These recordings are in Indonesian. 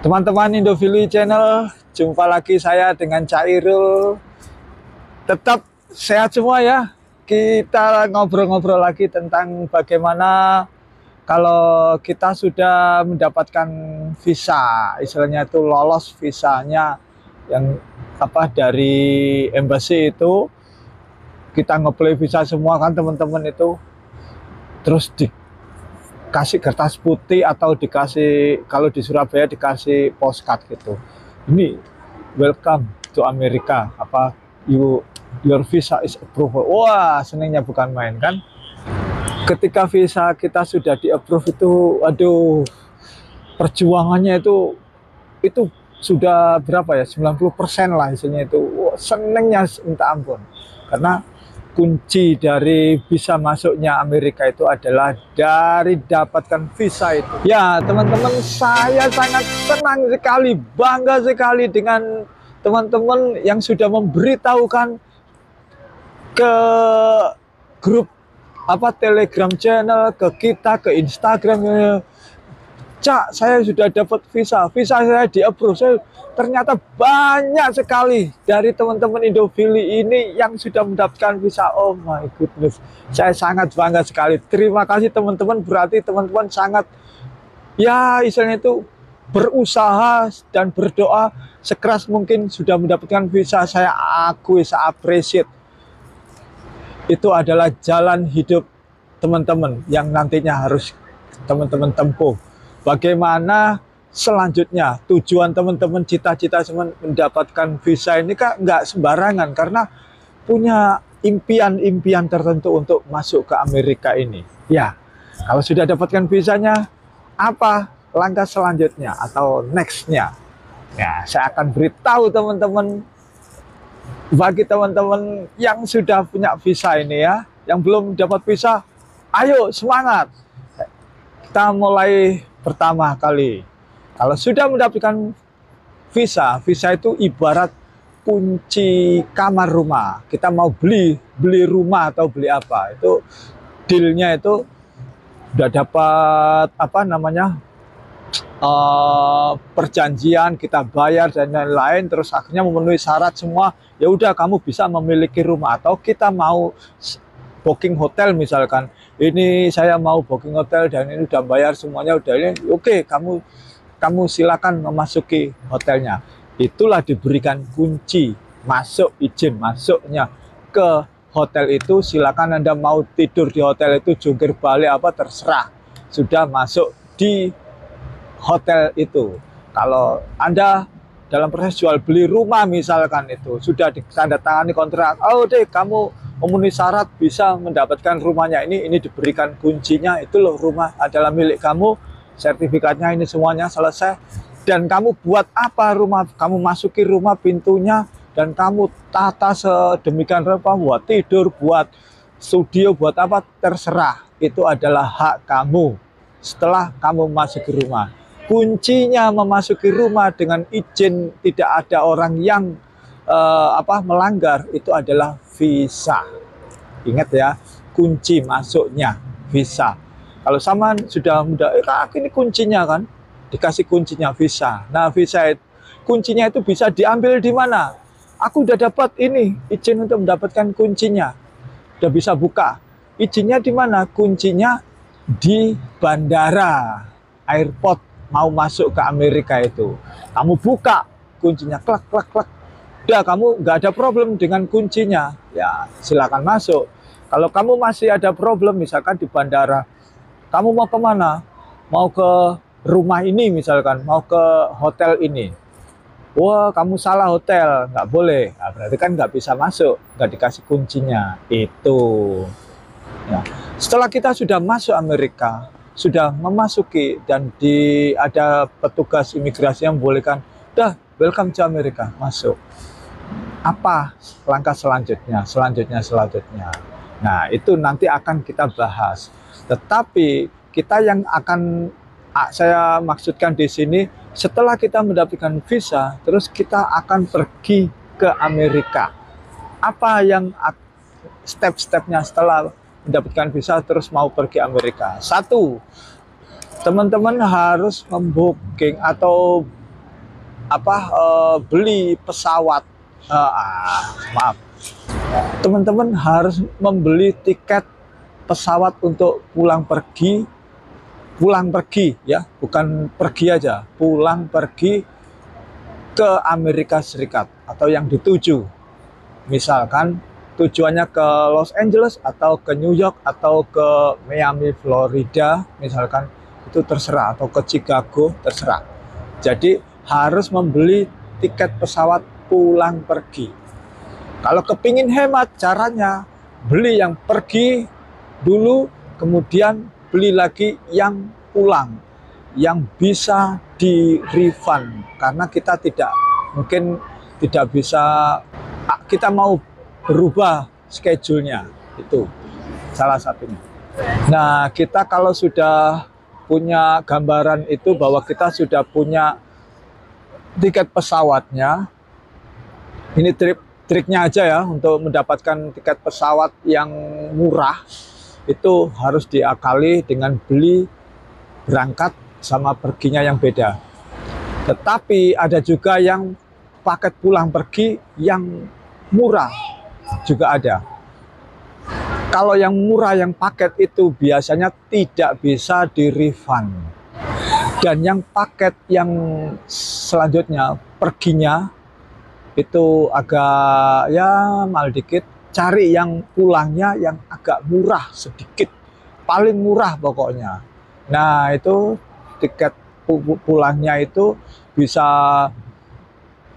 Teman-teman Indofili Channel, jumpa lagi saya dengan Cairul. Tetap sehat semua ya. Kita ngobrol-ngobrol lagi tentang bagaimana kalau kita sudah mendapatkan visa, istilahnya itu lolos visanya yang dari embassy itu, kita ngeplay visa semua kan teman-teman itu, terus dikasih kertas putih atau dikasih, kalau di Surabaya dikasih postcard gitu, ini welcome to Amerika, your visa is approved. Wah, senangnya bukan main kan. Ketika visa kita sudah di approve itu, aduh, perjuangannya itu sudah berapa ya, 90% lah isinya itu. Wah, senengnya minta ampun, karena kunci dari bisa masuknya Amerika itu adalah dari dapatkan visa itu. Ya teman-teman, saya sangat senang sekali, bangga sekali dengan teman-teman yang sudah memberitahukan ke grup Telegram channel, ke kita, ke Instagram. Cak, saya sudah dapat visa saya di approve. Ternyata banyak sekali dari teman-teman Indofili ini yang sudah mendapatkan visa. Oh my goodness, saya sangat bangga sekali. Terima kasih teman-teman, berarti teman-teman sangat, ya istilahnya itu, berusaha dan berdoa sekeras mungkin sudah mendapatkan visa. Saya akui, saya appreciate. Itu adalah jalan hidup teman-teman yang nantinya harus teman-teman tempuh. Bagaimana selanjutnya tujuan teman-teman, cita-cita mendapatkan visa ini kan nggak sembarangan, karena punya impian-impian tertentu untuk masuk ke Amerika ini. Ya, kalau sudah dapatkan visanya, apa langkah selanjutnya atau nextnya? Ya, saya akan beritahu teman-teman. Bagi teman-teman yang sudah punya visa ini ya, yang belum dapat visa, ayo semangat. Kita mulai pertama kali. Kalau sudah mendapatkan visa itu ibarat kunci kamar rumah. Kita mau beli rumah atau beli apa, itu dealnya itu udah dapat perjanjian, kita bayar dan lain-lain, terus akhirnya memenuhi syarat semua, ya udah kamu bisa memiliki rumah. Atau kita mau booking hotel misalkan, ini saya mau booking hotel dan ini udah bayar semuanya, udah ini oke, kamu silakan memasuki hotelnya. Itulah diberikan kunci masuk, izin masuknya ke hotel itu. Silakan Anda mau tidur di hotel itu, jungkir balik apa terserah, sudah masuk di hotel itu. Kalau Anda dalam proses jual beli rumah misalkan, itu sudah ditandatangani kontrak, oh deh kamu memenuhi syarat bisa mendapatkan rumahnya ini diberikan kuncinya, itu loh rumah adalah milik kamu, sertifikatnya ini semuanya selesai. Dan kamu buat apa rumah, kamu masuki rumah pintunya dan kamu tata sedemikian rupa, buat tidur, buat studio, buat apa terserah, itu adalah hak kamu. Setelah kamu masuk ke rumah, kuncinya memasuki rumah dengan izin, tidak ada orang yang melanggar, itu adalah visa. Ingat ya, kunci masuknya visa. Kalau sama sudah mudah, ini kuncinya kan, dikasih kuncinya visa. Nah, visa kuncinya itu bisa diambil di mana? Aku udah dapat ini izin untuk mendapatkan kuncinya, udah bisa buka. Izinnya di mana? Kuncinya di bandara, airport, mau masuk ke Amerika itu. Kamu buka kuncinya, klak klak klak. Udah, kamu nggak ada problem dengan kuncinya, ya silakan masuk. Kalau kamu masih ada problem, misalkan di bandara, kamu mau kemana? Mau ke rumah ini misalkan, mau ke hotel ini. Wah, kamu salah hotel, nggak boleh. Nah, berarti kan nggak bisa masuk, nggak dikasih kuncinya. Itu. Ya. Setelah kita sudah masuk Amerika, sudah memasuki dan ada petugas imigrasi yang membolehkan, dah welcome to Amerika, masuk. Apa langkah selanjutnya? Selanjutnya. Nah, itu nanti akan kita bahas. Tetapi kita yang akan saya maksudkan di sini, setelah kita mendapatkan visa, terus kita akan pergi ke Amerika. Apa yang step-stepnya setelah mendapatkan visa terus mau pergi Amerika? Satu, teman-teman harus membooking atau beli pesawat. Maaf, teman-teman harus membeli tiket pesawat untuk pulang pergi ya, bukan pergi aja, pulang pergi ke Amerika Serikat atau yang dituju. Misalkan tujuannya ke Los Angeles atau ke New York atau ke Miami, Florida, misalkan, itu terserah, atau ke Chicago, terserah. Jadi harus membeli tiket pesawat pulang pergi. Kalau kepingin hemat, caranya beli yang pergi dulu, kemudian beli lagi yang pulang, yang bisa di refund, karena kita tidak bisa, kita mau berubah schedule-nya, itu salah satunya. Nah, kita kalau sudah punya gambaran itu bahwa kita sudah punya tiket pesawatnya, ini triknya aja ya, untuk mendapatkan tiket pesawat yang murah itu harus diakali dengan beli berangkat sama perginya yang beda. Tetapi ada juga yang paket pulang pergi yang murah juga ada. Kalau yang murah, yang paket itu biasanya tidak bisa di refund. Dan yang paket yang selanjutnya, perginya itu agak ya mahal dikit. Cari yang pulangnya yang agak murah sedikit, paling murah pokoknya. Nah, itu tiket pulangnya itu bisa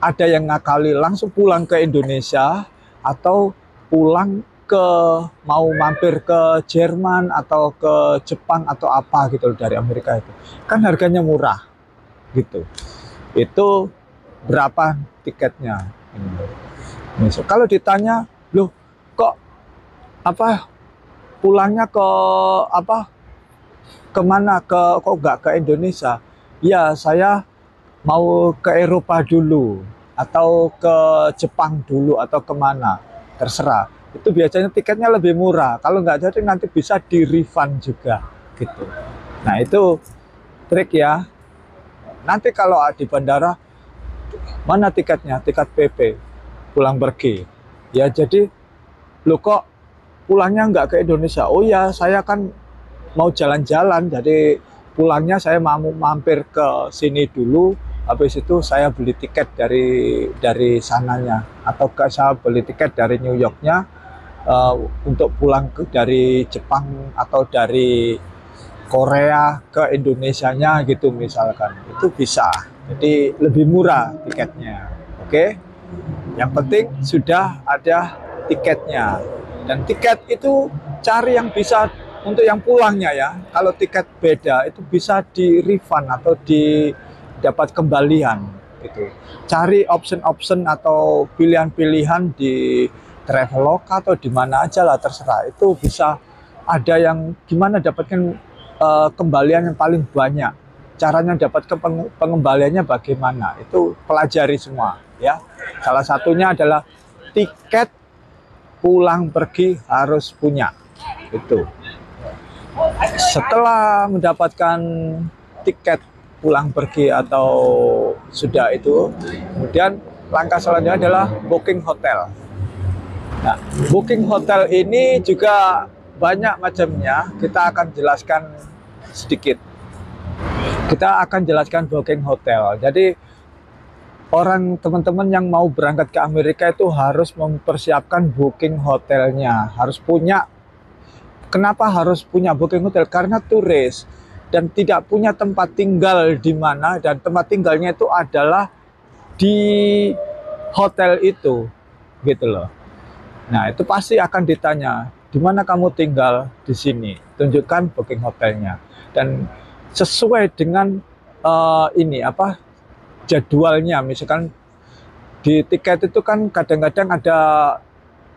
ada yang ngakali langsung pulang ke Indonesia, atau pulang mau mampir ke Jerman atau ke Jepang atau apa gitu dari Amerika. Itu kan harganya murah gitu. Itu berapa tiketnya? Kalau ditanya, loh kok pulangnya kemana, kok nggak ke Indonesia? Ya, saya mau ke Eropa dulu, atau ke Jepang dulu, atau kemana, terserah. Itu biasanya tiketnya lebih murah. Kalau nggak jadi nanti bisa di refund juga gitu. Nah, itu trik ya. Nanti kalau di bandara, mana tiketnya, tiket PP pulang pergi ya, jadi lo kok pulangnya nggak ke Indonesia? Oh ya, saya kan mau jalan-jalan, jadi pulangnya saya mau mampir ke sini dulu, habis itu saya beli tiket dari sananya, atau saya beli tiket dari New Yorknya untuk pulang dari Jepang atau dari Korea ke Indonesianya gitu misalkan. Itu bisa, jadi lebih murah tiketnya. Oke, yang penting sudah ada tiketnya. Dan tiket itu cari yang bisa untuk yang pulangnya ya. Kalau tiket beda itu bisa di refund atau dapat kembalian gitu. Cari option-option atau pilihan-pilihan di Traveloka atau di mana aja lah, terserah. Itu bisa ada yang gimana dapatkan kembalian yang paling banyak. Caranya dapat pengembaliannya bagaimana? Itu pelajari semua ya. Salah satunya adalah tiket pulang pergi harus punya. Itu. Setelah mendapatkan tiket pulang pergi atau sudah itu, kemudian langkah selanjutnya adalah booking hotel. Nah, booking hotel ini juga banyak macamnya. Kita akan jelaskan sedikit. Kita akan jelaskan booking hotel. Jadi teman-teman yang mau berangkat ke Amerika itu harus mempersiapkan booking hotelnya. Harus punya. Kenapa harus punya booking hotel? Karena turis dan tidak punya tempat tinggal di mana, dan tempat tinggalnya itu adalah di hotel itu, gitu loh. Nah, itu pasti akan ditanya, di mana kamu tinggal di sini? Tunjukkan booking hotelnya. Dan sesuai dengan jadwalnya. Misalkan di tiket itu kan kadang-kadang ada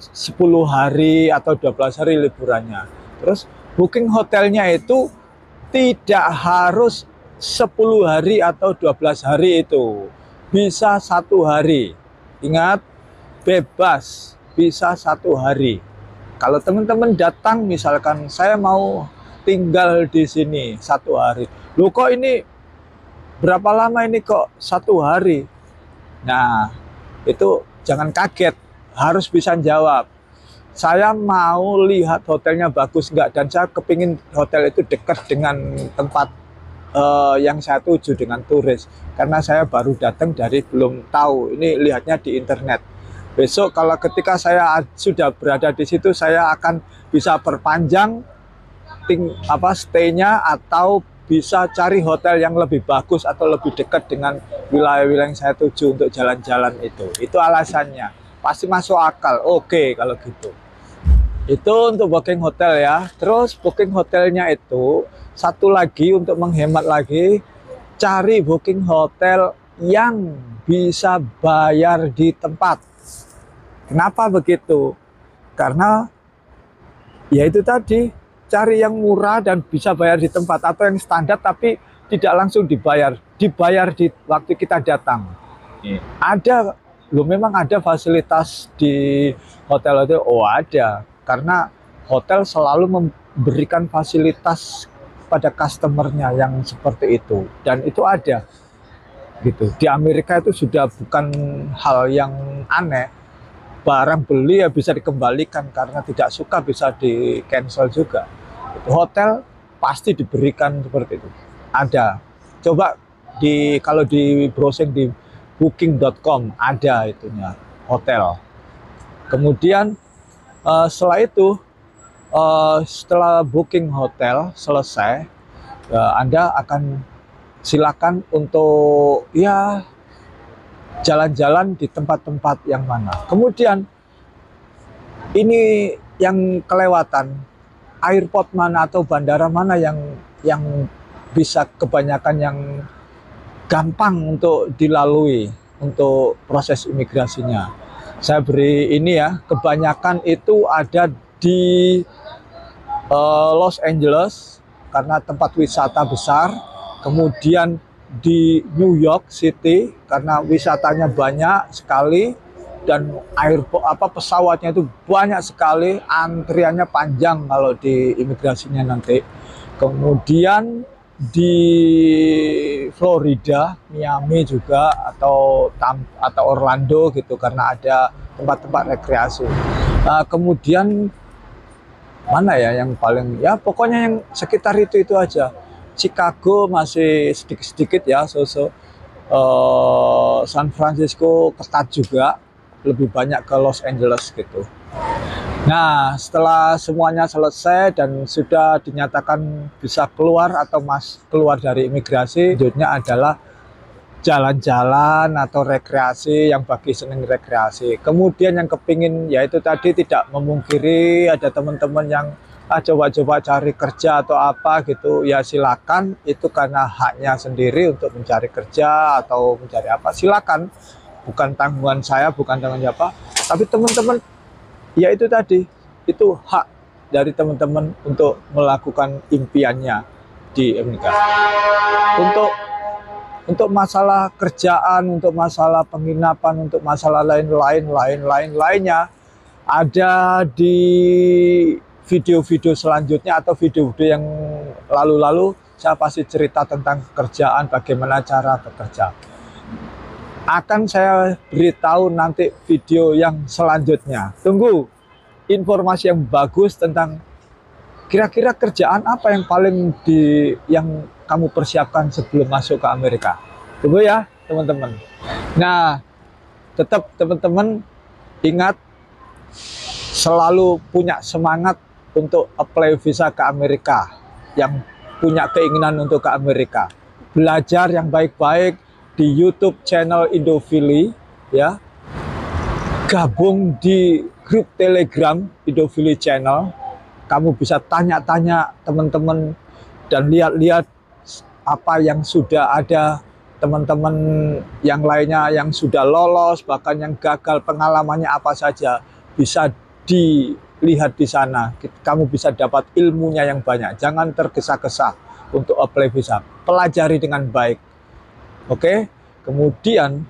10 hari atau 12 hari liburannya. Terus booking hotelnya itu tidak harus 10 hari atau 12 hari itu. Bisa 1 hari. Ingat, bebas. Bisa 1 hari. Kalau teman-teman datang, misalkan saya mau tinggal di sini 1 hari. Loh kok ini berapa lama ini kok 1 hari? Nah, itu jangan kaget, harus bisa jawab. Saya mau lihat hotelnya bagus nggak, dan saya kepingin hotel itu dekat dengan tempat yang saya tuju dengan turis. Karena saya baru datang dari belum tahu, ini lihatnya di internet. Besok kalau ketika saya sudah berada di situ, saya akan bisa perpanjang stay-nya, atau bisa cari hotel yang lebih bagus atau lebih dekat dengan wilayah-wilayah yang saya tuju untuk jalan-jalan itu. Itu alasannya. Pasti masuk akal. Oke, kalau gitu. Itu untuk booking hotel ya. Terus booking hotelnya itu satu lagi untuk menghemat lagi, cari booking hotel yang bisa bayar di tempat. Kenapa begitu? Karena ya itu tadi, cari yang murah dan bisa bayar di tempat, atau yang standar tapi tidak langsung dibayar di waktu kita datang. Ada loh, memang ada fasilitas di hotel itu. Oh ada, karena hotel selalu memberikan fasilitas pada customernya yang seperti itu, dan itu ada gitu. Di Amerika itu sudah bukan hal yang aneh. Barang beli ya bisa dikembalikan, karena tidak suka bisa di cancel juga. Hotel pasti diberikan seperti itu. Ada. Coba kalau di browsing di booking.com ada itunya hotel. Kemudian setelah itu, setelah booking hotel selesai, Anda akan silakan untuk ya jalan-jalan di tempat-tempat yang mana. Kemudian ini yang kelewatan, airport mana atau bandara mana yang bisa, kebanyakan yang gampang untuk dilalui untuk proses imigrasinya. Saya beri ini ya, kebanyakan itu ada di Los Angeles karena tempat wisata besar, kemudian di New York City karena wisatanya banyak sekali, dan pesawatnya itu banyak sekali, antriannya panjang kalau di imigrasinya nanti. Kemudian di Florida, Miami juga, atau Orlando gitu, karena ada tempat-tempat rekreasi. Kemudian mana ya yang paling, ya pokoknya yang sekitar itu aja. Chicago masih sedikit-sedikit ya, San Francisco ketat juga, lebih banyak ke Los Angeles gitu. Nah, setelah semuanya selesai dan sudah dinyatakan bisa keluar atau keluar dari imigrasi, selanjutnya adalah jalan-jalan atau rekreasi, yang bagi seneng rekreasi. Kemudian yang kepingin, yaitu tadi tidak memungkiri ada teman-teman yang coba-coba cari kerja atau apa gitu, ya silakan, itu karena haknya sendiri untuk mencari kerja atau mencari apa, silakan, bukan tanggungan saya, bukan tanggungan siapa, tapi teman-teman, ya itu tadi, itu hak dari teman-teman untuk melakukan impiannya di Amerika. Untuk masalah kerjaan, untuk masalah penginapan, untuk masalah lainnya, ada di video-video selanjutnya atau video-video yang lalu-lalu, saya pasti cerita tentang kerjaan, bagaimana cara bekerja. Akan saya beritahu nanti video yang selanjutnya. Tunggu informasi yang bagus tentang kira-kira kerjaan apa yang paling yang kamu persiapkan sebelum masuk ke Amerika. Tunggu ya teman-teman. Nah, tetap teman-teman ingat, selalu punya semangat untuk apply visa ke Amerika, yang punya keinginan untuk ke Amerika. Belajar yang baik-baik di YouTube channel Indofili ya. Gabung di grup Telegram Indofili Channel. Kamu bisa tanya-tanya teman-teman dan lihat-lihat apa yang sudah ada teman-teman yang lainnya yang sudah lolos, bahkan yang gagal, pengalamannya apa saja bisa dilihat di sana. Kamu bisa dapat ilmunya yang banyak. Jangan tergesa-gesa untuk apply visa. Pelajari dengan baik. Oke? Kemudian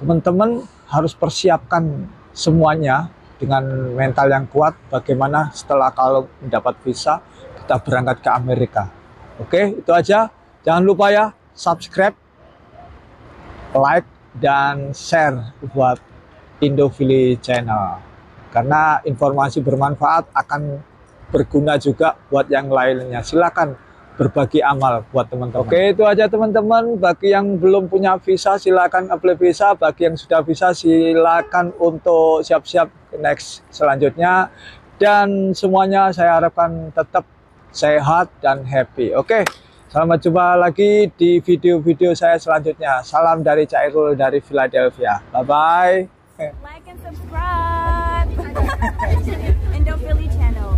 teman-teman harus persiapkan semuanya dengan mental yang kuat. Bagaimana setelah kalau mendapat visa kita berangkat ke Amerika. Oke, itu aja. Jangan lupa ya, subscribe, like, dan share buat Indofili Channel. Karena informasi bermanfaat akan berguna juga buat yang lainnya. Silakan berbagi amal buat teman-teman. Oke, itu aja teman-teman. Bagi yang belum punya visa silakan apply visa. Bagi yang sudah visa silakan untuk siap-siap next selanjutnya. Dan semuanya saya harapkan tetap sehat dan happy. Oke, selamat jumpa lagi di video-video saya selanjutnya. Salam dari Cairul dari Philadelphia. Bye-bye. Like and subscribe. Indofili Channel.